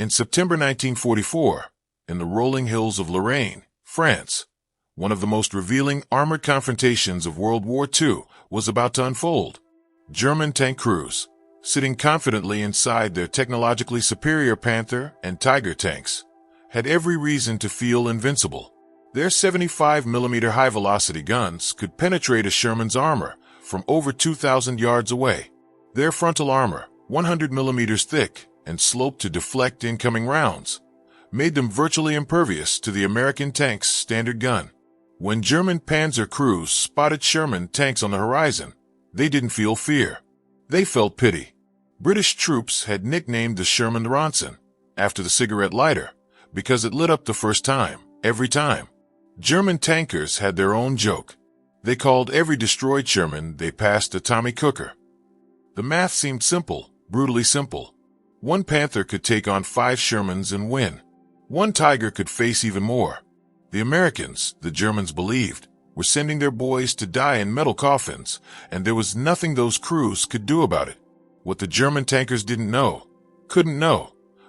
In September 1944, in the rolling hills of Lorraine, France, one of the most revealing armored confrontations of World War II was about to unfold. German tank crews, sitting confidently inside their technologically superior Panther and Tiger tanks, had every reason to feel invincible. Their 75mm high-velocity guns could penetrate a Sherman's armor from over 2,000 yards away. Their frontal armor, 100mm thick and sloped to deflect incoming rounds, made them virtually impervious to the American tank's standard gun. When German Panzer crews spotted Sherman tanks on the horizon, they didn't feel fear. They felt pity. British troops had nicknamed the Sherman Ronson, after the cigarette lighter, because it lit up the first time, every time. German tankers had their own joke. They called every destroyed Sherman they passed a Tommy Cooker. The math seemed simple, brutally simple. One Panther could take on 5 Shermans and win. One Tiger could face even more. The Americans, the Germans believed, were sending their boys to die in metal coffins, and there was nothing those crews could do about it. What the German tankers couldn't know,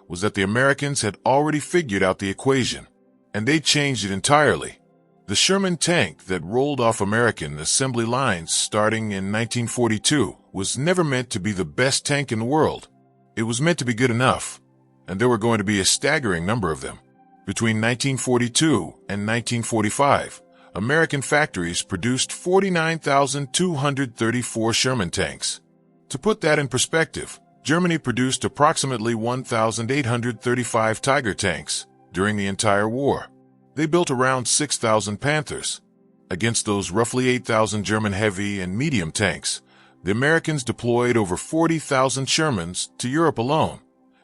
was that the Americans had already figured out the equation, and they changed it entirely. The Sherman tank that rolled off American assembly lines starting in 1942 was never meant to be the best tank in the world. It was meant to be good enough, and there were going to be a staggering number of them. Between 1942 and 1945, American factories produced 49,234 Sherman tanks. To put that in perspective, Germany produced approximately 1,835 Tiger tanks during the entire war. They built around 6,000 Panthers. Against those roughly 8,000 German heavy and medium tanks, the Americans deployed over 40,000 Shermans to Europe alone,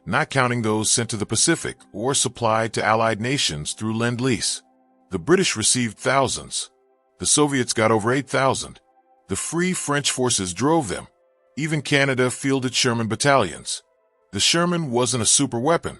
not counting those sent to the Pacific or supplied to allied nations through Lend-Lease. The British received thousands. The Soviets got over 8,000. The Free French forces drove them. Even Canada fielded Sherman battalions. The Sherman wasn't a super weapon.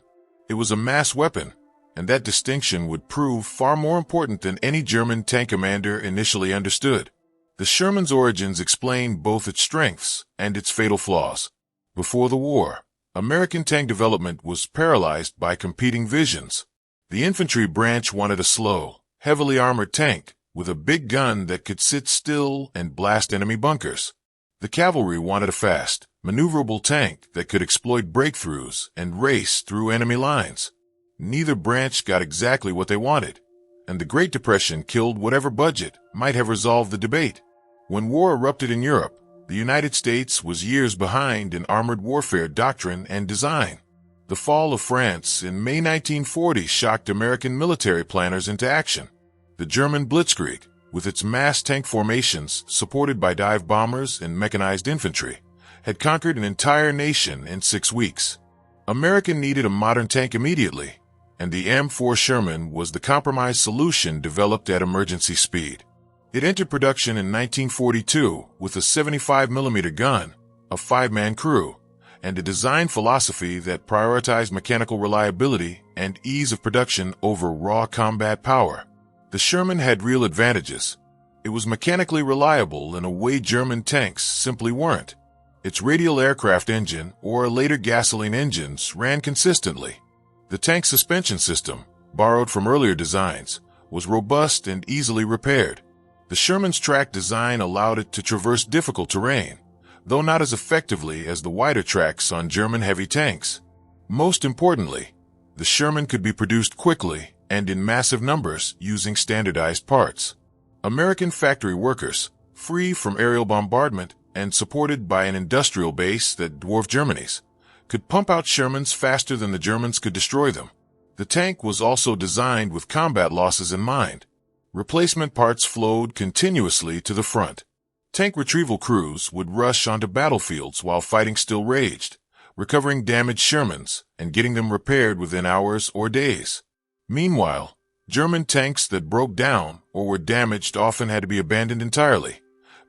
It was a mass weapon, and that distinction would prove far more important than any German tank commander initially understood. The Sherman's origins explain both its strengths and its fatal flaws. Before the war, American tank development was paralyzed by competing visions. The infantry branch wanted a slow, heavily armored tank with a big gun that could sit still and blast enemy bunkers. The cavalry wanted a fast, maneuverable tank that could exploit breakthroughs and race through enemy lines. Neither branch got exactly what they wanted, and the Great Depression killed whatever budget might have resolved the debate. When war erupted in Europe, the United States was years behind in armored warfare doctrine and design. The fall of France in May 1940 shocked American military planners into action. The German Blitzkrieg, with its mass tank formations supported by dive bombers and mechanized infantry, had conquered an entire nation in 6 weeks. America needed a modern tank immediately, and the M4 Sherman was the compromise solution developed at emergency speed. It entered production in 1942 with a 75mm gun, a 5-man crew, and a design philosophy that prioritized mechanical reliability and ease of production over raw combat power. The Sherman had real advantages. It was mechanically reliable in a way German tanks simply weren't. Its radial aircraft engine, or later gasoline engines, ran consistently. The tank suspension system, borrowed from earlier designs, was robust and easily repaired. The Sherman's track design allowed it to traverse difficult terrain, though not as effectively as the wider tracks on German heavy tanks. Most importantly, the Sherman could be produced quickly and in massive numbers using standardized parts. American factory workers, free from aerial bombardment and supported by an industrial base that dwarfed Germany's, could pump out Shermans faster than the Germans could destroy them. The tank was also designed with combat losses in mind. Replacement parts flowed continuously to the front. Tank retrieval crews would rush onto battlefields while fighting still raged, recovering damaged Shermans and getting them repaired within hours or days. Meanwhile, German tanks that broke down or were damaged often had to be abandoned entirely,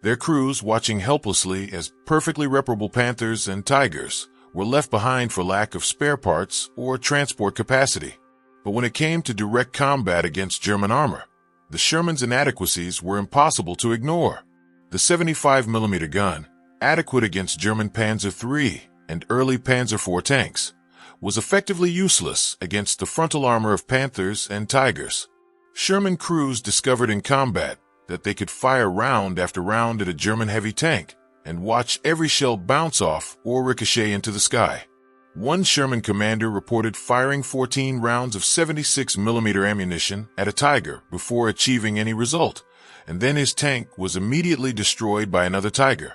their crews watching helplessly as perfectly reparable Panthers and Tigers were left behind for lack of spare parts or transport capacity. But when it came to direct combat against German armor, the Sherman's inadequacies were impossible to ignore. The 75mm gun, adequate against German Panzer III and early Panzer IV tanks, was effectively useless against the frontal armor of Panthers and Tigers. Sherman crews discovered in combat that they could fire round after round at a German heavy tank and watch every shell bounce off or ricochet into the sky. One Sherman commander reported firing 14 rounds of 76mm ammunition at a Tiger before achieving any result, and then his tank was immediately destroyed by another Tiger.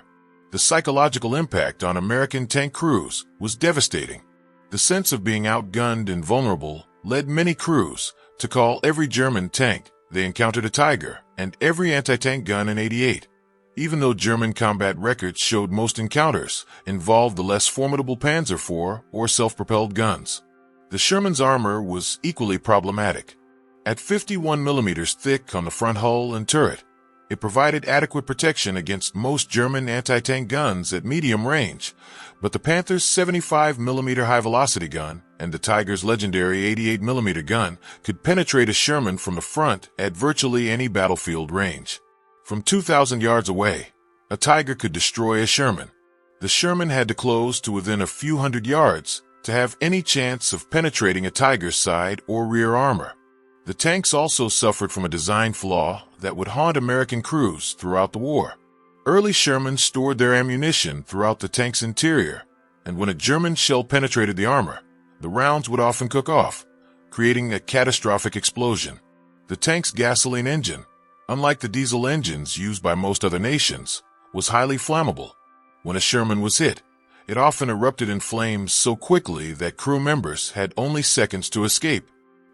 The psychological impact on American tank crews was devastating. The sense of being outgunned and vulnerable led many crews to call every German tank they encountered a Tiger and every anti-tank gun an 88. Even though German combat records showed most encounters involved the less formidable Panzer IV or self-propelled guns. The Sherman's armor was equally problematic. At 51mm thick on the front hull and turret, it provided adequate protection against most German anti-tank guns at medium range, but the Panther's 75mm high-velocity gun and the Tiger's legendary 88mm gun could penetrate a Sherman from the front at virtually any battlefield range. From 2,000 yards away, a Tiger could destroy a Sherman. The Sherman had to close to within a few hundred yards to have any chance of penetrating a Tiger's side or rear armor. The tanks also suffered from a design flaw that would haunt American crews throughout the war. Early Shermans stored their ammunition throughout the tank's interior, and when a German shell penetrated the armor, the rounds would often cook off, creating a catastrophic explosion. The tank's gasoline engine, unlike the diesel engines used by most other nations, was highly flammable. When a Sherman was hit, it often erupted in flames so quickly that crew members had only seconds to escape.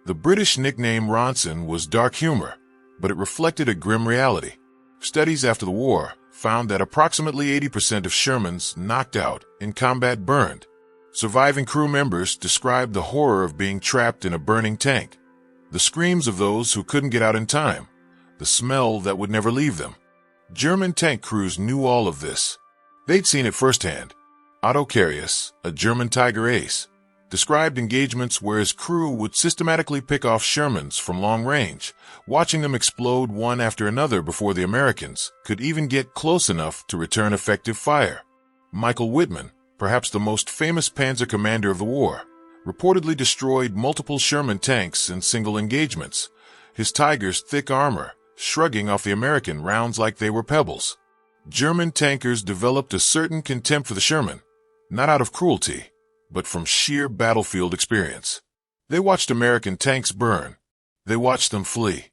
The British nickname Ronson was dark humor, but it reflected a grim reality. Studies after the war found that approximately 80% of Shermans knocked out in combat burned. Surviving crew members described the horror of being trapped in a burning tank, the screams of those who couldn't get out in time, the smell that would never leave them. German tank crews knew all of this. They'd seen it firsthand. Otto Carius, a German Tiger ace, described engagements where his crew would systematically pick off Shermans from long range, watching them explode one after another before the Americans could even get close enough to return effective fire. Michael Whitman, perhaps the most famous panzer commander of the war, reportedly destroyed multiple Sherman tanks in single engagements, his Tiger's thick armor shrugging off the American rounds like they were pebbles. German tankers developed a certain contempt for the Sherman, not out of cruelty, but from sheer battlefield experience. They watched American tanks burn. They watched them flee.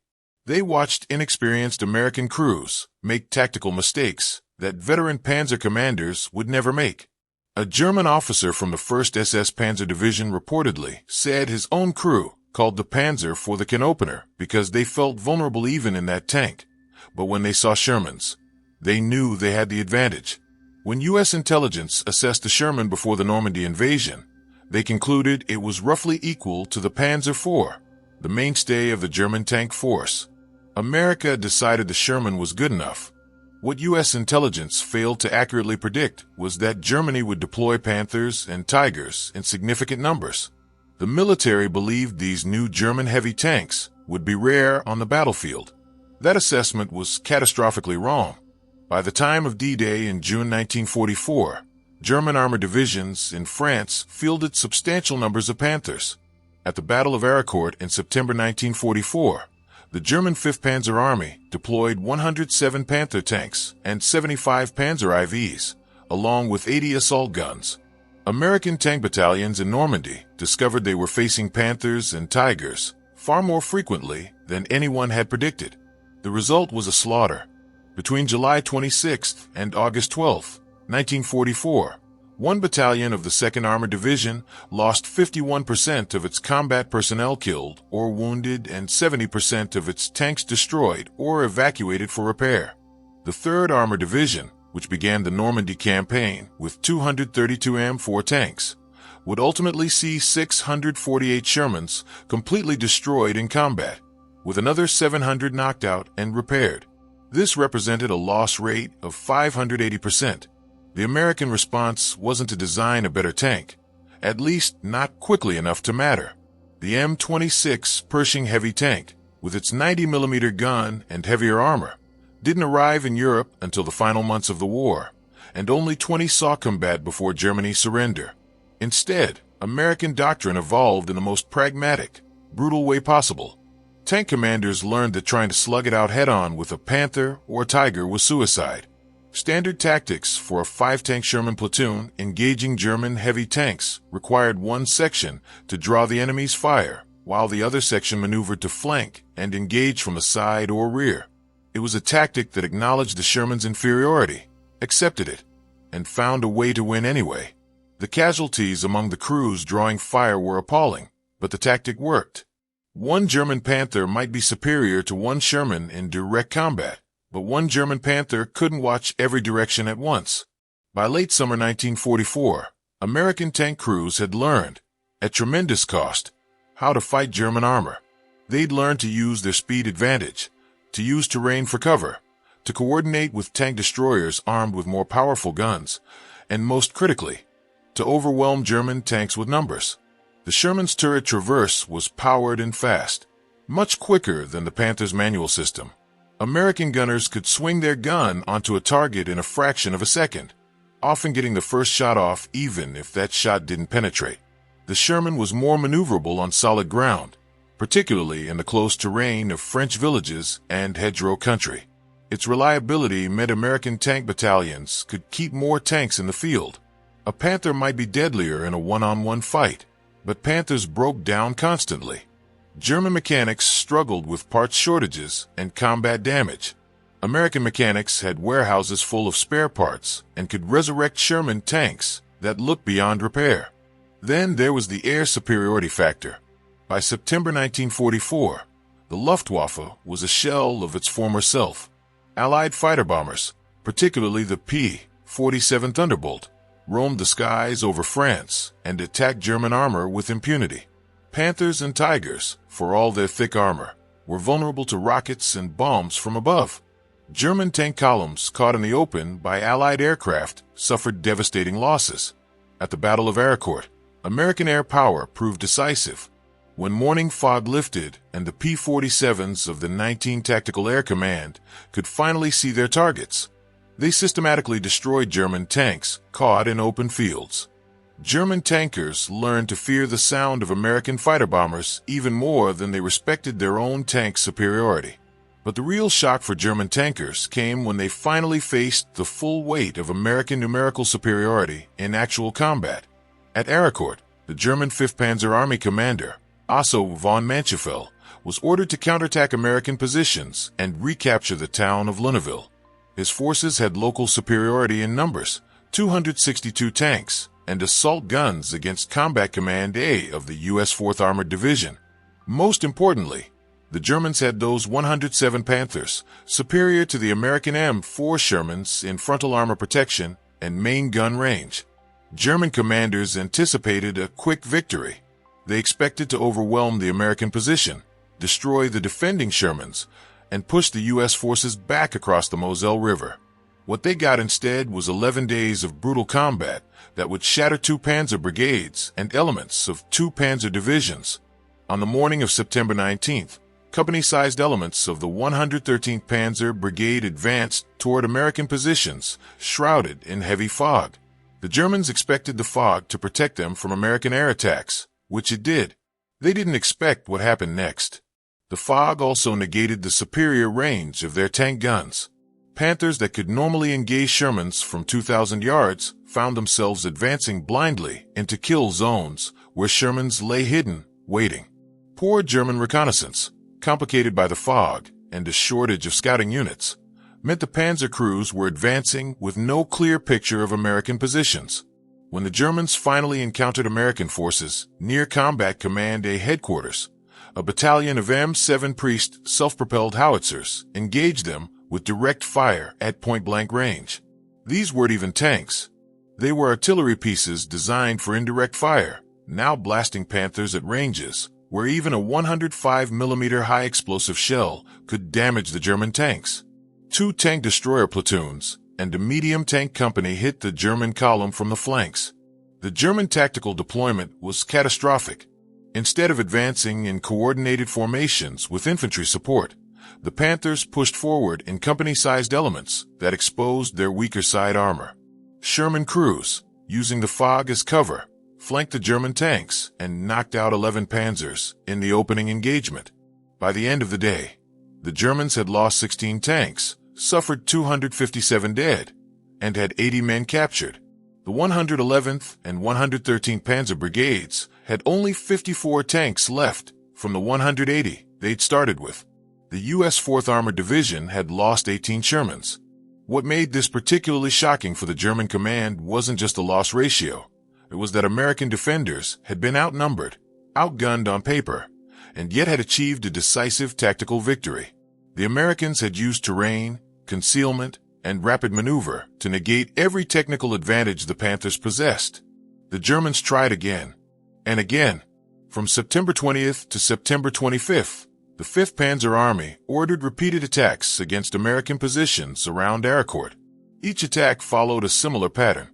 They watched inexperienced American crews make tactical mistakes that veteran panzer commanders would never make. A German officer from the 1st SS Panzer Division reportedly said his own crew called the Panzer for the can opener because they felt vulnerable even in that tank. But when they saw Shermans, they knew they had the advantage. When U.S. intelligence assessed the Sherman before the Normandy invasion, they concluded it was roughly equal to the Panzer IV, the mainstay of the German tank force. America decided the Sherman was good enough. What U.S. intelligence failed to accurately predict was that Germany would deploy Panthers and Tigers in significant numbers. The military believed these new German heavy tanks would be rare on the battlefield. That assessment was catastrophically wrong. By the time of D-Day in June 1944, German armored divisions in France fielded substantial numbers of Panthers. At the Battle of Aricourt in September 1944, the German 5th Panzer Army deployed 107 Panther tanks and 75 Panzer IVs, along with 80 assault guns. American tank battalions in Normandy discovered they were facing Panthers and Tigers far more frequently than anyone had predicted. The result was a slaughter. Between July 26th and August 12th, 1944, one battalion of the 2nd Armored Division lost 51% of its combat personnel killed or wounded and 70% of its tanks destroyed or evacuated for repair. The 3rd Armored Division, which began the Normandy campaign with 232 M4 tanks, would ultimately see 648 Shermans completely destroyed in combat, with another 700 knocked out and repaired. This represented a loss rate of 580%. The American response wasn't to design a better tank, at least not quickly enough to matter. The M26 Pershing heavy tank, with its 90mm gun and heavier armor, didn't arrive in Europe until the final months of the war, and only 20 saw combat before Germany's surrender. Instead, American doctrine evolved in the most pragmatic, brutal way possible. Tank commanders learned that trying to slug it out head-on with a Panther or Tiger was suicide. Standard tactics for a 5-tank Sherman platoon engaging German heavy tanks required one section to draw the enemy's fire, while the other section maneuvered to flank and engage from the side or rear. It was a tactic that acknowledged the Sherman's inferiority, accepted it, and found a way to win anyway. The casualties among the crews drawing fire were appalling, but the tactic worked. One German Panther might be superior to one Sherman in direct combat, but one German Panther couldn't watch every direction at once. By late summer 1944, American tank crews had learned, at tremendous cost, how to fight German armor. They'd learned to use their speed advantage, to use terrain for cover, to coordinate with tank destroyers armed with more powerful guns, and most critically, to overwhelm German tanks with numbers. The Sherman's turret traverse was powered and fast, much quicker than the Panther's manual system. American gunners could swing their gun onto a target in a fraction of a second, often getting the first shot off even if that shot didn't penetrate. The Sherman was more maneuverable on solid ground, particularly in the close terrain of French villages and hedgerow country. Its reliability meant American tank battalions could keep more tanks in the field. A Panther might be deadlier in a one-on-one fight, but Panthers broke down constantly. German mechanics struggled with parts shortages and combat damage. American mechanics had warehouses full of spare parts and could resurrect Sherman tanks that looked beyond repair. Then there was the air superiority factor. By September 1944, the Luftwaffe was a shell of its former self. Allied fighter bombers, particularly the P-47 Thunderbolt, roamed the skies over France and attacked German armor with impunity. Panthers and Tigers, for all their thick armor, were vulnerable to rockets and bombs from above. German tank columns caught in the open by Allied aircraft suffered devastating losses. At the Battle of Aricourt, American air power proved decisive. When morning fog lifted and the P-47s of the 19th Tactical Air Command could finally see their targets, they systematically destroyed German tanks caught in open fields. German tankers learned to fear the sound of American fighter bombers even more than they respected their own tank superiority. But the real shock for German tankers came when they finally faced the full weight of American numerical superiority in actual combat. At Aricourt, the German 5th Panzer Army commander, Otto von Manchefeld, was ordered to counterattack American positions and recapture the town of Lunéville. His forces had local superiority in numbers, 262 tanks, and assault guns against Combat Command A of the U.S. 4th Armored Division. Most importantly, the Germans had those 107 Panthers, superior to the American M4 Shermans in frontal armor protection and main gun range. German commanders anticipated a quick victory. They expected to overwhelm the American position, destroy the defending Shermans, and push the U.S. forces back across the Moselle River. What they got instead was 11 days of brutal combat that would shatter 2 Panzer brigades and elements of 2 Panzer divisions. On the morning of September 19th, company-sized elements of the 113th Panzer Brigade advanced toward American positions, shrouded in heavy fog. The Germans expected the fog to protect them from American air attacks, which it did. They didn't expect what happened next. The fog also negated the superior range of their tank guns. Panthers that could normally engage Shermans from 2,000 yards found themselves advancing blindly into kill zones where Shermans lay hidden, waiting. Poor German reconnaissance, complicated by the fog and a shortage of scouting units, meant the panzer crews were advancing with no clear picture of American positions. When the Germans finally encountered American forces near Combat Command A headquarters, a battalion of M7 Priest self-propelled howitzers engaged them with direct fire at point-blank range. These weren't even tanks. They were artillery pieces designed for indirect fire, now blasting Panthers at ranges where even a 105mm high-explosive shell could damage the German tanks. 2 tank destroyer platoons and a medium tank company hit the German column from the flanks. The German tactical deployment was catastrophic. Instead of advancing in coordinated formations with infantry support, the Panthers pushed forward in company-sized elements that exposed their weaker side armor. Sherman crews, using the fog as cover, flanked the German tanks and knocked out 11 panzers in the opening engagement. By the end of the day, the Germans had lost 16 tanks, suffered 257 dead, and had 80 men captured. The 111th and 113th Panzer Brigades had only 54 tanks left from the 180 they'd started with. The U.S. 4th Armored Division had lost 18 Shermans. What made this particularly shocking for the German command wasn't just the loss ratio. It was that American defenders had been outnumbered, outgunned on paper, and yet had achieved a decisive tactical victory. The Americans had used terrain, concealment, and rapid maneuver to negate every technical advantage the Panthers possessed. The Germans tried again and again. From September 20th to September 25th, the 5th Panzer Army ordered repeated attacks against American positions around Aricourt. Each attack followed a similar pattern.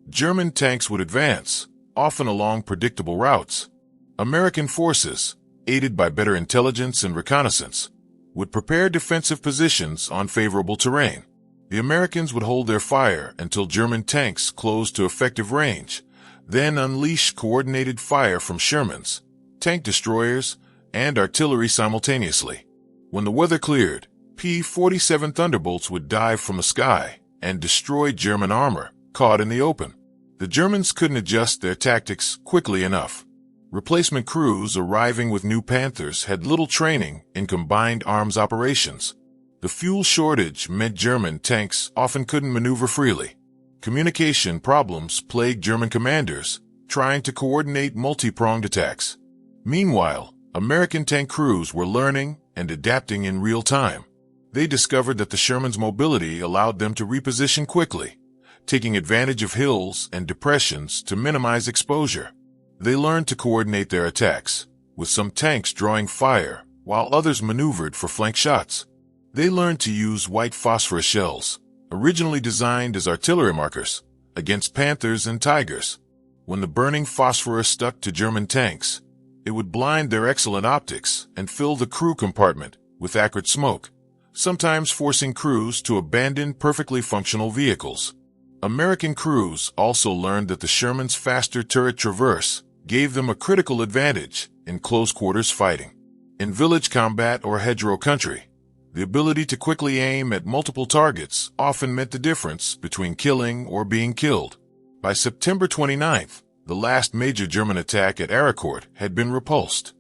German tanks would advance, often along predictable routes. American forces, aided by better intelligence and reconnaissance, would prepare defensive positions on favorable terrain. The Americans would hold their fire until German tanks closed to effective range, then unleash coordinated fire from Shermans, tank destroyers, and artillery simultaneously. When the weather cleared, P-47 Thunderbolts would dive from the sky and destroy German armor caught in the open. The Germans couldn't adjust their tactics quickly enough. Replacement crews arriving with new Panthers had little training in combined arms operations. The fuel shortage meant German tanks often couldn't maneuver freely. Communication problems plagued German commanders trying to coordinate multi-pronged attacks. Meanwhile, American tank crews were learning and adapting in real time. They discovered that the Shermans' mobility allowed them to reposition quickly, taking advantage of hills and depressions to minimize exposure. They learned to coordinate their attacks, with some tanks drawing fire while others maneuvered for flank shots. They learned to use white phosphorus shells, originally designed as artillery markers, against Panthers and Tigers. When the burning phosphorus stuck to German tanks, it would blind their excellent optics and fill the crew compartment with acrid smoke, sometimes forcing crews to abandon perfectly functional vehicles. American crews also learned that the Shermans' faster turret traverse gave them a critical advantage in close-quarters fighting. In village combat or hedgerow country, the ability to quickly aim at multiple targets often meant the difference between killing or being killed. By September 29th, the last major German attack at Aricourt had been repulsed.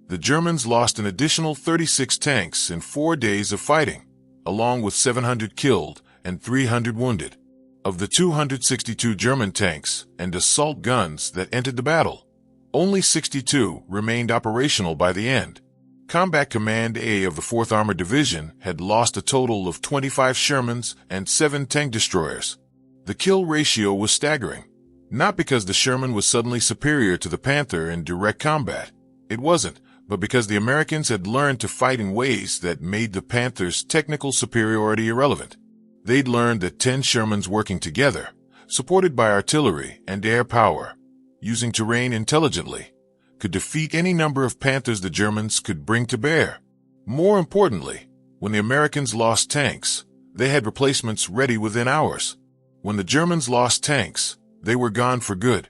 The Germans lost an additional 36 tanks in 4 days of fighting, along with 700 killed and 300 wounded. Of the 262 German tanks and assault guns that entered the battle, only 62 remained operational by the end. Combat Command A of the 4th Armored Division had lost a total of 25 Shermans and 7 tank destroyers. The kill ratio was staggering. Not because the Sherman was suddenly superior to the Panther in direct combat. It wasn't, but because the Americans had learned to fight in ways that made the Panther's technical superiority irrelevant. They'd learned that 10 Shermans working together, supported by artillery and air power, using terrain intelligently, could defeat any number of Panthers the Germans could bring to bear. More importantly, when the Americans lost tanks, they had replacements ready within hours. When the Germans lost tanks, they were gone for good.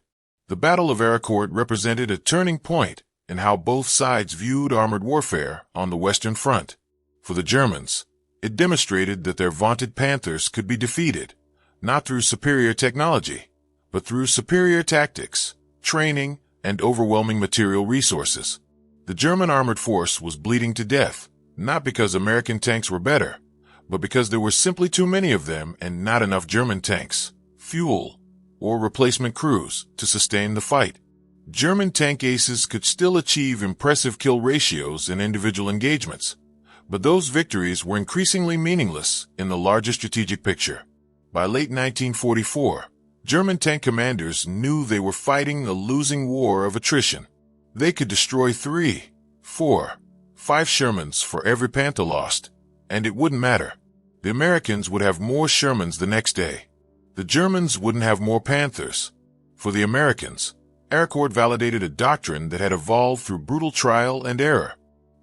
The Battle of Aricourt represented a turning point in how both sides viewed armored warfare on the Western Front. For the Germans, it demonstrated that their vaunted Panthers could be defeated, not through superior technology, but through superior tactics, training, and overwhelming material resources. The German armored force was bleeding to death, not because American tanks were better, but because there were simply too many of them and not enough German tanks, fuel, or replacement crews to sustain the fight. German tank aces could still achieve impressive kill ratios in individual engagements, but those victories were increasingly meaningless in the larger strategic picture. By late 1944, German tank commanders knew they were fighting a losing war of attrition. They could destroy 3, 4, 5 Shermans for every Panther lost, and it wouldn't matter. The Americans would have more Shermans the next day. The Germans wouldn't have more Panthers. For the Americans, Aricourt validated a doctrine that had evolved through brutal trial and error.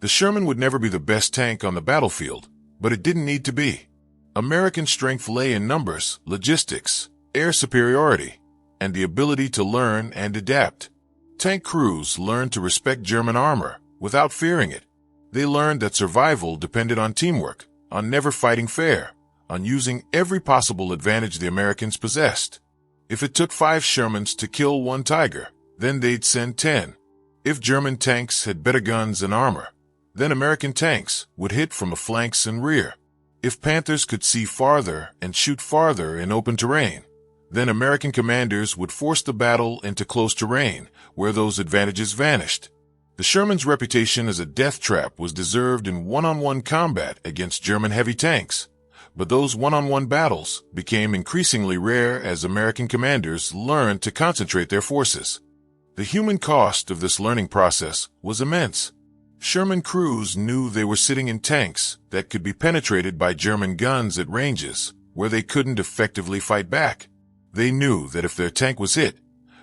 The Sherman would never be the best tank on the battlefield, but it didn't need to be. American strength lay in numbers, logistics, air superiority, and the ability to learn and adapt. Tank crews learned to respect German armor without fearing it. They learned that survival depended on teamwork, on never fighting fair, on using every possible advantage the Americans possessed. If it took 5 Shermans to kill 1 Tiger, then they'd send 10. If German tanks had better guns and armor, then American tanks would hit from the flanks and rear. If Panthers could see farther and shoot farther in open terrain, then American commanders would force the battle into close terrain, where those advantages vanished. The Sherman's reputation as a death trap was deserved in one-on-one combat against German heavy tanks, but those one-on-one battles became increasingly rare as American commanders learned to concentrate their forces. The human cost of this learning process was immense. Sherman crews knew they were sitting in tanks that could be penetrated by German guns at ranges where they couldn't effectively fight back. They knew that if their tank was hit,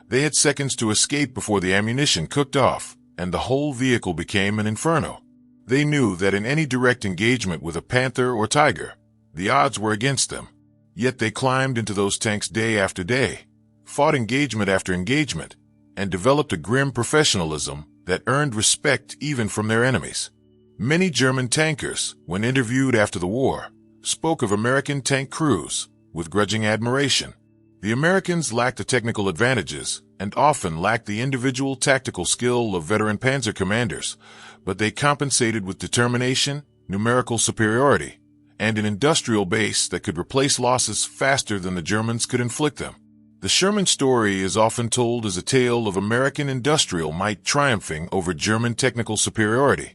they had seconds to escape before the ammunition cooked off and the whole vehicle became an inferno. They knew that in any direct engagement with a Panther or Tiger, the odds were against them. Yet they climbed into those tanks day after day, fought engagement after engagement, and developed a grim professionalism that earned respect even from their enemies. Many German tankers, when interviewed after the war, spoke of American tank crews with grudging admiration. The Americans lacked the technical advantages and often lacked the individual tactical skill of veteran panzer commanders, but they compensated with determination, numerical superiority, and an industrial base that could replace losses faster than the Germans could inflict them. The Sherman story is often told as a tale of American industrial might triumphing over German technical superiority,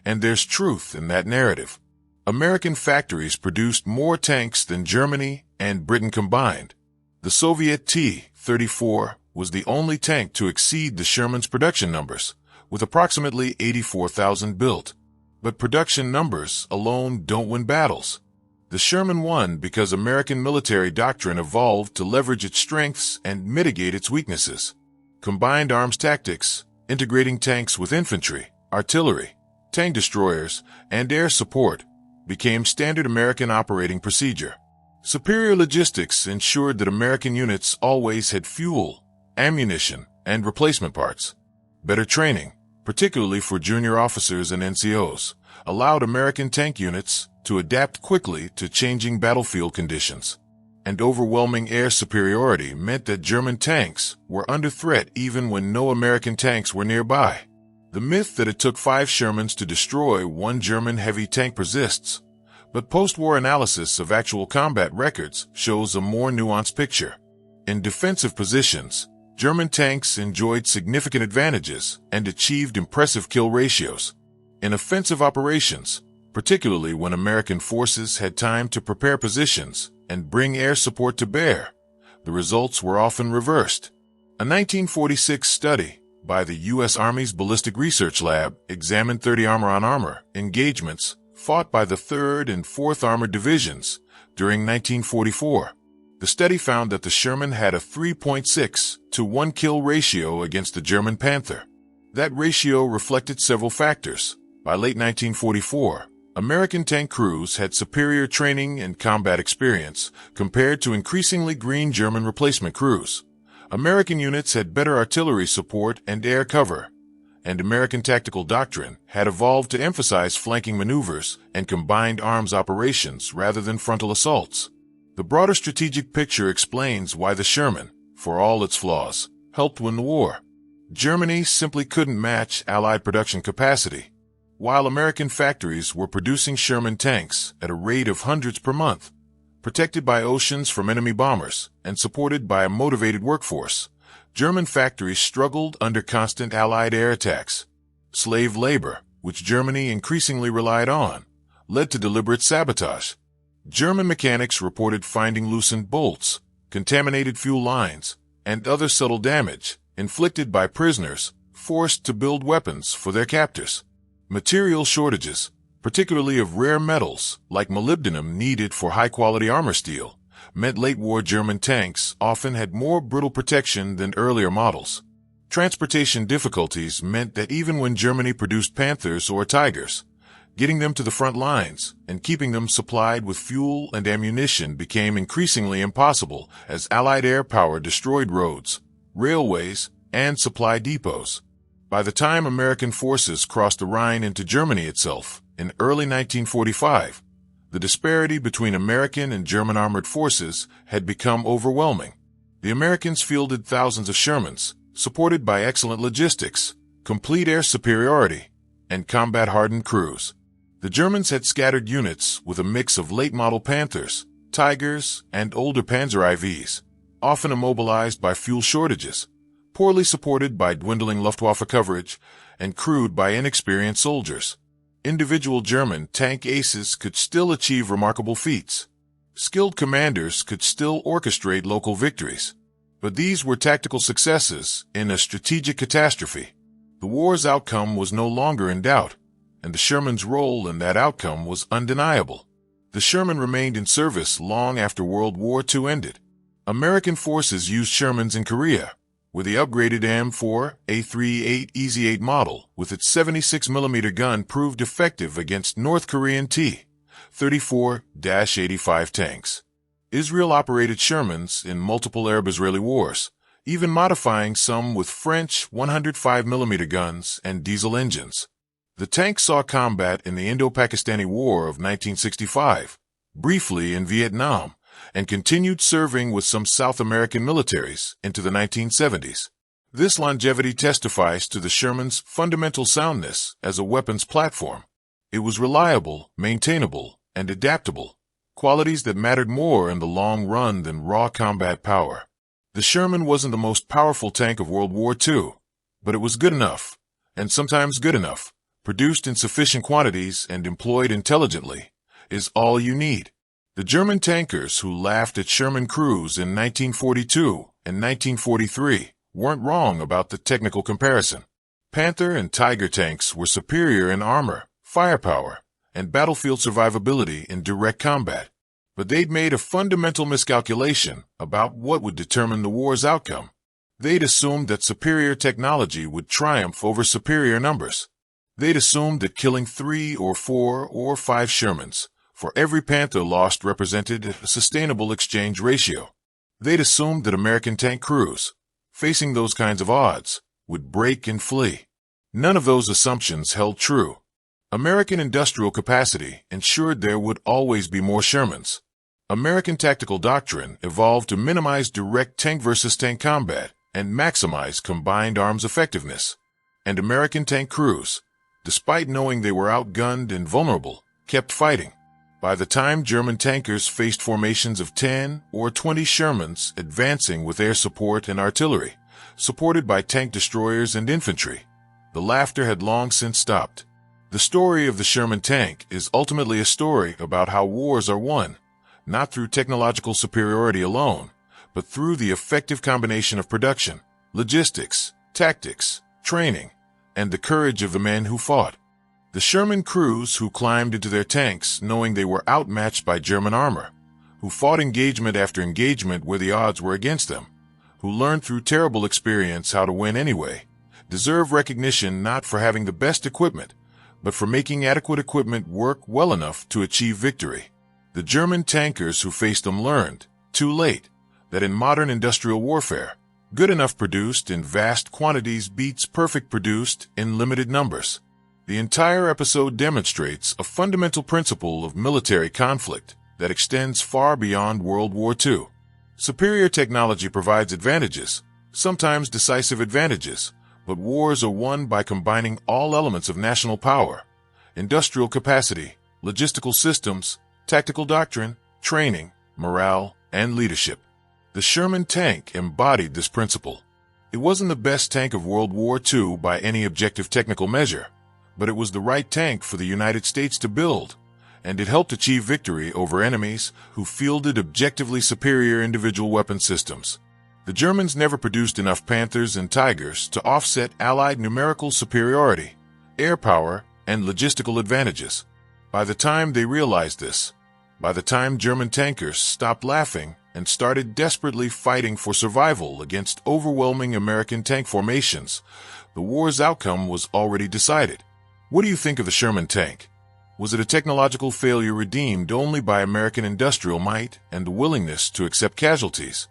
and there's truth in that narrative. American factories produced more tanks than Germany and Britain combined. The Soviet T-34 was the only tank to exceed the Sherman's production numbers, with approximately 84,000 built. But production numbers alone don't win battles. The Sherman won because American military doctrine evolved to leverage its strengths and mitigate its weaknesses. Combined arms tactics, integrating tanks with infantry, artillery, tank destroyers, and air support, became standard American operating procedure. Superior logistics ensured that American units always had fuel, ammunition, and replacement parts. Better training, particularly for junior officers and NCOs, allowed American tank units to adapt quickly to changing battlefield conditions. And overwhelming air superiority meant that German tanks were under threat even when no American tanks were nearby. The myth that it took 5 Shermans to destroy 1 German heavy tank persists, but post-war analysis of actual combat records shows a more nuanced picture. In defensive positions, German tanks enjoyed significant advantages and achieved impressive kill ratios. In offensive operations, particularly when American forces had time to prepare positions and bring air support to bear, the results were often reversed. A 1946 study by the U.S. Army's Ballistic Research Lab examined 30 armor-on-armor engagements fought by the 3rd and 4th Armored Divisions during 1944. The study found that the Sherman had a 3.6 to 1 kill ratio against the German Panther. That ratio reflected several factors. By late 1944, American tank crews had superior training and combat experience compared to increasingly green German replacement crews. American units had better artillery support and air cover, and American tactical doctrine had evolved to emphasize flanking maneuvers and combined arms operations rather than frontal assaults. The broader strategic picture explains why the Sherman, for all its flaws, helped win the war. Germany simply couldn't match Allied production capacity, while American factories were producing Sherman tanks at a rate of hundreds per month. Protected by oceans from enemy bombers and supported by a motivated workforce, German factories struggled under constant Allied air attacks. Slave labor, which Germany increasingly relied on, led to deliberate sabotage. German mechanics reported finding loosened bolts, contaminated fuel lines, and other subtle damage inflicted by prisoners forced to build weapons for their captors. Material shortages, particularly of rare metals like molybdenum needed for high-quality armor steel, meant late-war German tanks often had more brittle protection than earlier models. Transportation difficulties meant that even when Germany produced Panthers or Tigers, Getting them to the front lines and keeping them supplied with fuel and ammunition became increasingly impossible as Allied air power destroyed roads, railways, and supply depots. By the time American forces crossed the Rhine into Germany itself, in early 1945, the disparity between American and German armored forces had become overwhelming. The Americans fielded thousands of Shermans, supported by excellent logistics, complete air superiority, and combat-hardened crews. The Germans had scattered units with a mix of late-model Panthers, Tigers, and older Panzer IVs, often immobilized by fuel shortages, poorly supported by dwindling Luftwaffe coverage, and crewed by inexperienced soldiers. Individual German tank aces could still achieve remarkable feats. Skilled commanders could still orchestrate local victories. But these were tactical successes in a strategic catastrophe. The war's outcome was no longer in doubt, and the Sherman's role in that outcome was undeniable. The Sherman remained in service long after World War II ended. American forces used Shermans in Korea, where the upgraded M4A38 EZ-8 model with its 76mm gun proved effective against North Korean T-34-85 tanks. Israel operated Shermans in multiple Arab-Israeli wars, even modifying some with French 105mm guns and diesel engines. The tank saw combat in the Indo-Pakistani War of 1965, briefly in Vietnam, and continued serving with some South American militaries into the 1970s. This longevity testifies to the Sherman's fundamental soundness as a weapons platform. It was reliable, maintainable, and adaptable, qualities that mattered more in the long run than raw combat power. The Sherman wasn't the most powerful tank of World War II, but it was good enough, and sometimes good enough, produced in sufficient quantities and employed intelligently, is all you need. The German tankers who laughed at Sherman crews in 1942 and 1943 weren't wrong about the technical comparison. Panther and Tiger tanks were superior in armor, firepower, and battlefield survivability in direct combat. But they'd made a fundamental miscalculation about what would determine the war's outcome. They'd assumed that superior technology would triumph over superior numbers. They'd assumed that killing 3 or 4 or 5 Shermans for every Panther lost represented a sustainable exchange ratio. They'd assumed that American tank crews, facing those kinds of odds, would break and flee. None of those assumptions held true. American industrial capacity ensured there would always be more Shermans. American tactical doctrine evolved to minimize direct tank versus tank combat and maximize combined arms effectiveness. And American tank crews, despite knowing they were outgunned and vulnerable, kept fighting. By the time German tankers faced formations of 10 or 20 Shermans advancing with air support and artillery, supported by tank destroyers and infantry, the laughter had long since stopped. The story of the Sherman tank is ultimately a story about how wars are won, not through technological superiority alone, but through the effective combination of production, logistics, tactics, training, and the courage of the men who fought. The Sherman crews who climbed into their tanks knowing they were outmatched by German armor, who fought engagement after engagement where the odds were against them, who learned through terrible experience how to win anyway, deserve recognition not for having the best equipment, but for making adequate equipment work well enough to achieve victory. The German tankers who faced them learned, too late, that in modern industrial warfare, good enough produced in vast quantities beats perfect produced in limited numbers. The entire episode demonstrates a fundamental principle of military conflict that extends far beyond World War II. Superior technology provides advantages, sometimes decisive advantages, but wars are won by combining all elements of national power: industrial capacity, logistical systems, tactical doctrine, training, morale, and leadership. The Sherman tank embodied this principle. It wasn't the best tank of World War II by any objective technical measure, but it was the right tank for the United States to build, and it helped achieve victory over enemies who fielded objectively superior individual weapon systems. The Germans never produced enough Panthers and Tigers to offset Allied numerical superiority, air power, and logistical advantages. By the time they realized this, by the time German tankers stopped laughing and started desperately fighting for survival against overwhelming American tank formations, the war's outcome was already decided. What do you think of the Sherman tank? Was it a technological failure redeemed only by American industrial might and the willingness to accept casualties?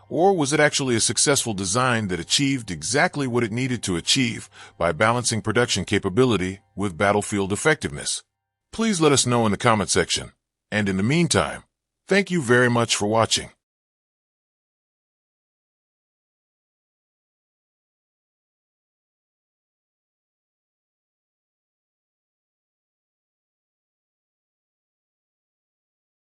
Or was it actually a successful design that achieved exactly what it needed to achieve by balancing production capability with battlefield effectiveness? Please let us know in the comment section. And in the meantime, thank you very much for watching.